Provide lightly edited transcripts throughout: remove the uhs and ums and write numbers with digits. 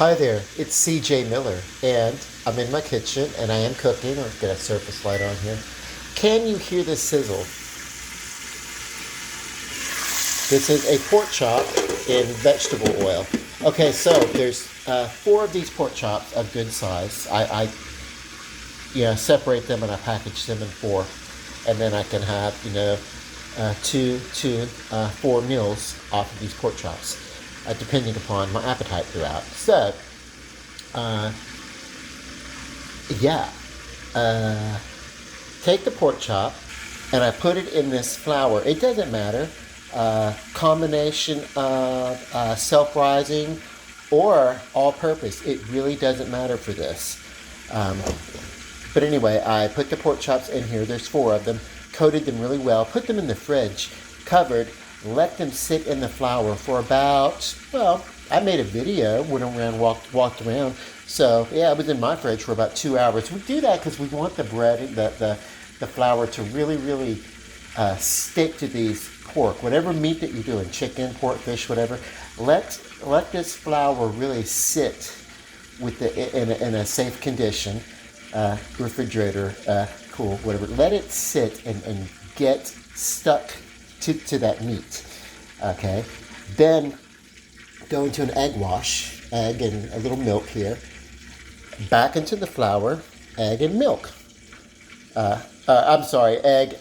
Hi there, it's CJ Miller, and I'm in my kitchen and I am cooking. I'll get a surface light on here. Can you hear the sizzle? This is a pork chop in vegetable oil. Okay, so there's four of these pork chops of good size. I separate them and I package them in four, and then I can have four meals off of these pork chops, depending upon my appetite throughout. So, uh, yeah, uh, take the pork chop and I put it in this flour. It doesn't matter. Combination of self-rising or all-purpose. It really doesn't matter for this. Um, but anyway, I put the pork chops in here. There's four of them. Coated them really well. Put them in the fridge, covered. Let them sit in the flour for about, well, I made a video, went around, walked around. So yeah, it was in my fridge for about 2 hours. We do that because we want the bread, the flour to really stick to these pork, whatever meat that you're doing, chicken, pork, fish, whatever. Let this flour really sit with in a safe condition, refrigerator, cool, whatever. Let it sit and get stuck to that meat. Okay, then go into an egg and a little milk here. Back into the flour, egg and milk. I'm sorry, egg.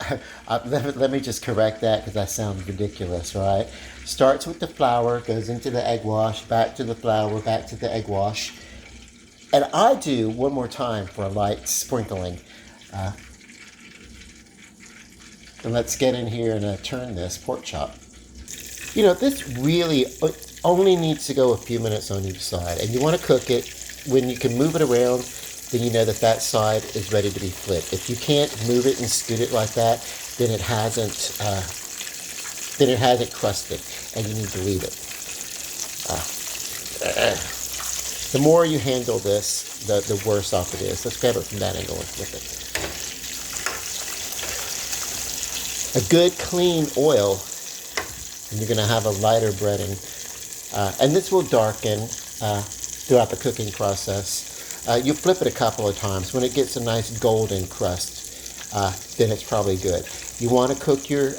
Let me just correct that because that sounds ridiculous, right? Starts with the flour, goes into the egg wash, back to the flour, back to the egg wash. And I do one more time for a light sprinkling. And let's get in here and turn this pork chop. This really only needs to go a few minutes on each side. And you want to cook it when you can move it around, then you know that side is ready to be flipped. If you can't move it and scoot it like that, then it hasn't crusted, and you need to leave it. The more you handle this, the worse off it is. Let's grab it from that angle and flip it. A good clean oil, and you're going to have a lighter breading. And this will darken throughout the cooking process. You flip it a couple of times. When it gets a nice golden crust, then it's probably good. You want to cook your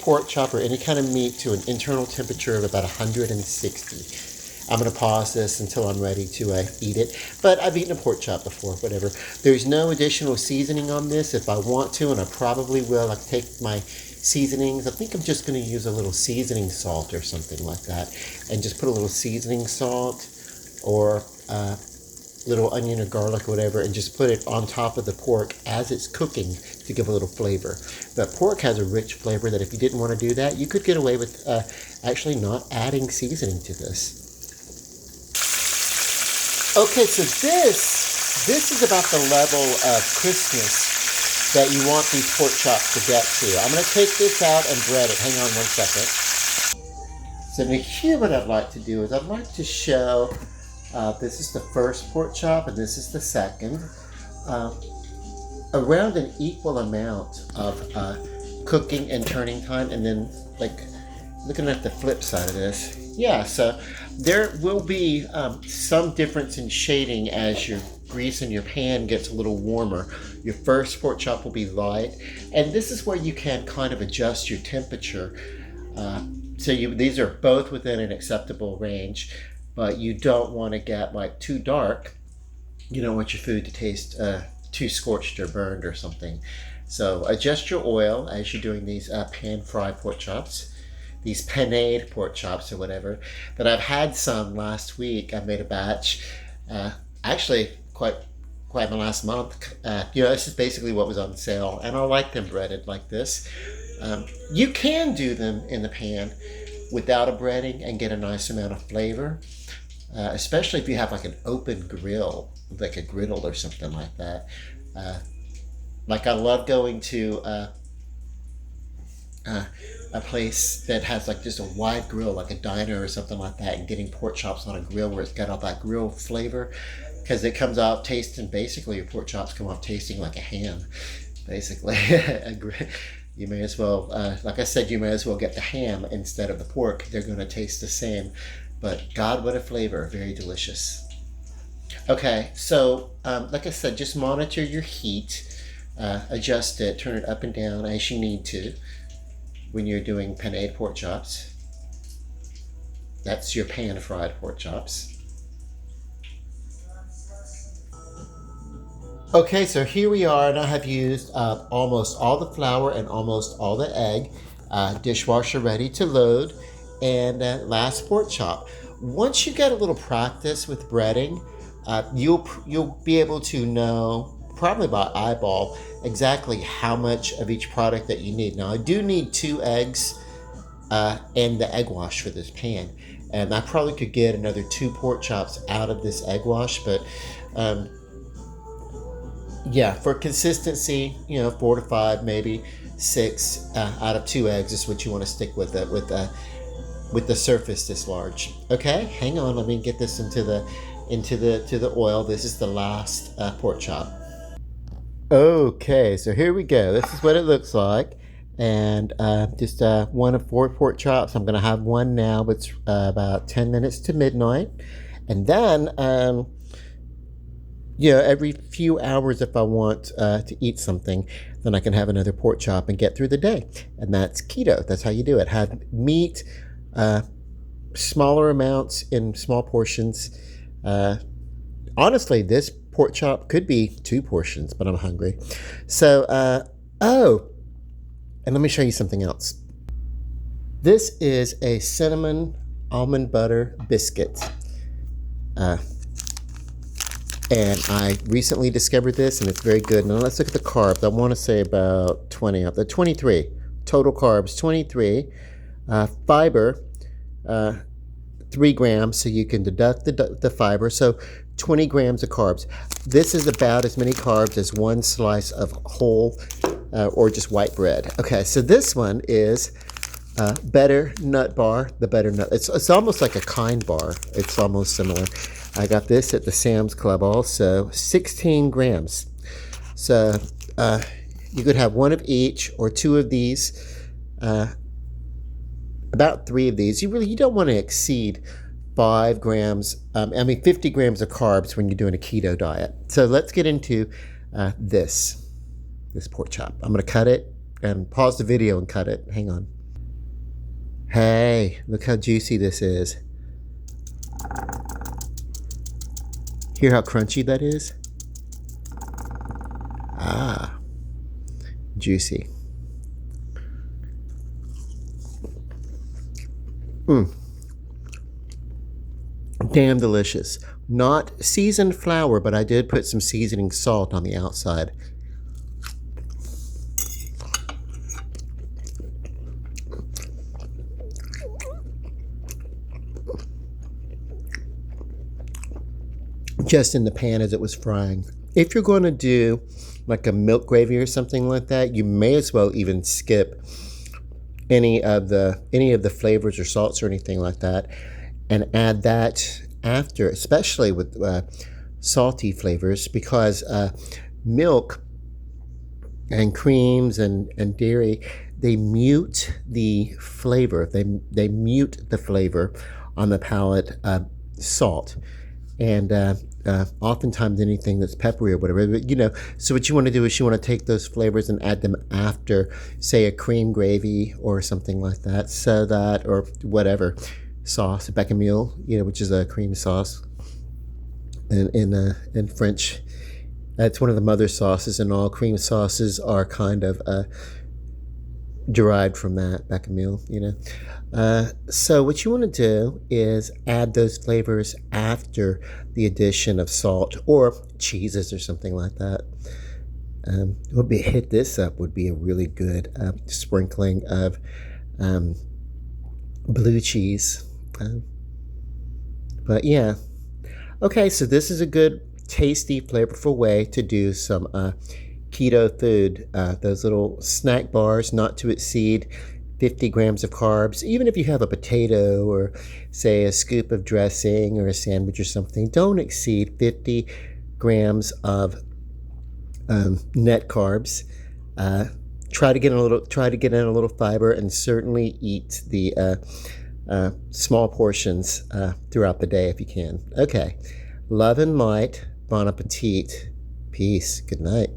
pork chop or any kind of meat to an internal temperature of about 160. I'm going to pause this until I'm ready to eat it. But I've eaten a pork chop before, whatever. There's no additional seasoning on this. If I want to, and I probably will, I take my seasonings. I think I'm just going to use a little seasoning salt or something like that. And just put a little seasoning salt or little onion or garlic or whatever, and just put it on top of the pork as it's cooking to give a little flavor. But pork has a rich flavor that if you didn't want to do that, you could get away with actually not adding seasoning to this. Okay, so this is about the level of crispness that you want these pork chops to get to. I'm going to take this out and bread it. Hang on one second. So here what I'd like to do is I'd like to show this is the first pork chop and this is the second. Around an equal amount of cooking and turning time, and then like looking at the flip side of this. Yeah, so there will be some difference in shading as your grease in your pan gets a little warmer. Your first pork chop will be light, and this is where you can kind of adjust your temperature. These are both within an acceptable range, but you don't want to get like too dark. You don't want your food to taste too scorched or burned or something. So adjust your oil as you're doing these pan fried pork chops. These paneed pork chops or whatever, that I've had some last week. I made a batch, actually quite my last month. This is basically what was on sale, and I like them breaded like this. You can do them in the pan without a breading and get a nice amount of flavor, especially if you have like an open grill, like a griddle or something like that. Like I love going to a place that has like just a wide grill, like a diner or something like that, and getting pork chops on a grill where it's got all that grill flavor, because it comes out tasting, basically your pork chops come off tasting like a ham, basically. You may as well, like I said, you may as well get the ham instead of the pork. They're going to taste the same, but God, what a flavor, very delicious. Okay, so like I said, just monitor your heat, adjust it, turn it up and down as you need to when you're doing paneed pork chops. That's your pan fried pork chops. Okay, so here we are, and I have used almost all the flour and almost all the egg. Dishwasher ready to load, and last pork chop. Once you get a little practice with breading, you'll be able to know probably by eyeball exactly how much of each product that you need. Now I do need 2 eggs and the egg wash for this pan, and I probably could get another 2 pork chops out of this egg wash, but um, yeah, for consistency, 4 to 5, maybe 6 out of 2 eggs is what you want to stick with it with the surface this large. Okay, hang on. Let me get this into the oil. This is the last pork chop. Okay, so here we go. This is what it looks like, and just one of 4 pork chops. I'm gonna have one now. It's about 10 minutes to midnight, and then every few hours, if I want to eat something, then I can have another pork chop and get through the day. And that's keto. That's how you do it. Have meat, smaller amounts in small portions. Honestly, this pork chop could be 2 portions, but I'm hungry. So, and let me show you something else. This is a cinnamon almond butter biscuit. And I recently discovered this, and it's very good. Now let's look at the carbs. I want to say about 20 of the 23 total carbs. 23 fiber, 3 grams, so you can deduct the fiber. So 20 grams of carbs. This is about as many carbs as 1 slice of whole or just white bread. Okay, so this one is Better Nut Bar. The Better Nut. It's almost like a Kind bar. It's almost similar. I got this at the Sam's Club also. 16 grams. So you could have 1 of each or 2 of these. About 3 of these. You don't want to exceed 5 grams. 50 grams of carbs when you're doing a keto diet. So let's get into this pork chop. I'm going to cut it and pause the video and cut it. Hang on. Hey, look how juicy this is. Hear how crunchy that is? Ah, juicy. Damn delicious. Not seasoned flour, but I did put some seasoning salt on the outside. Just in the pan as it was frying. If you're going to do like a milk gravy or something like that, you may as well even skip any of the flavors or salts or anything like that, and add that after, especially with salty flavors, because milk and creams and dairy, they mute the flavor. They mute the flavor on the palate. Salt. And oftentimes anything that's peppery or whatever, but, so what you want to do is you want to take those flavors and add them after, say, a cream gravy or something like that, so that, or whatever sauce, bechamel, which is a cream sauce in French. That's one of the mother sauces, and all cream sauces are kind of derived from that, bechamel, So what you want to do is add those flavors after the addition of salt or cheeses or something like that. Hit this up would be a really good sprinkling of blue cheese. But yeah. Okay, so this is a good, tasty, flavorful way to do some keto food. Those little snack bars, not to exceed 50 grams of carbs. Even if you have a potato or, say, a scoop of dressing or a sandwich or something, don't exceed 50 grams of net carbs. Try to get in a little fiber, and certainly eat the small portions throughout the day if you can. Okay, Love and light. Bon appetit. Peace. Good night.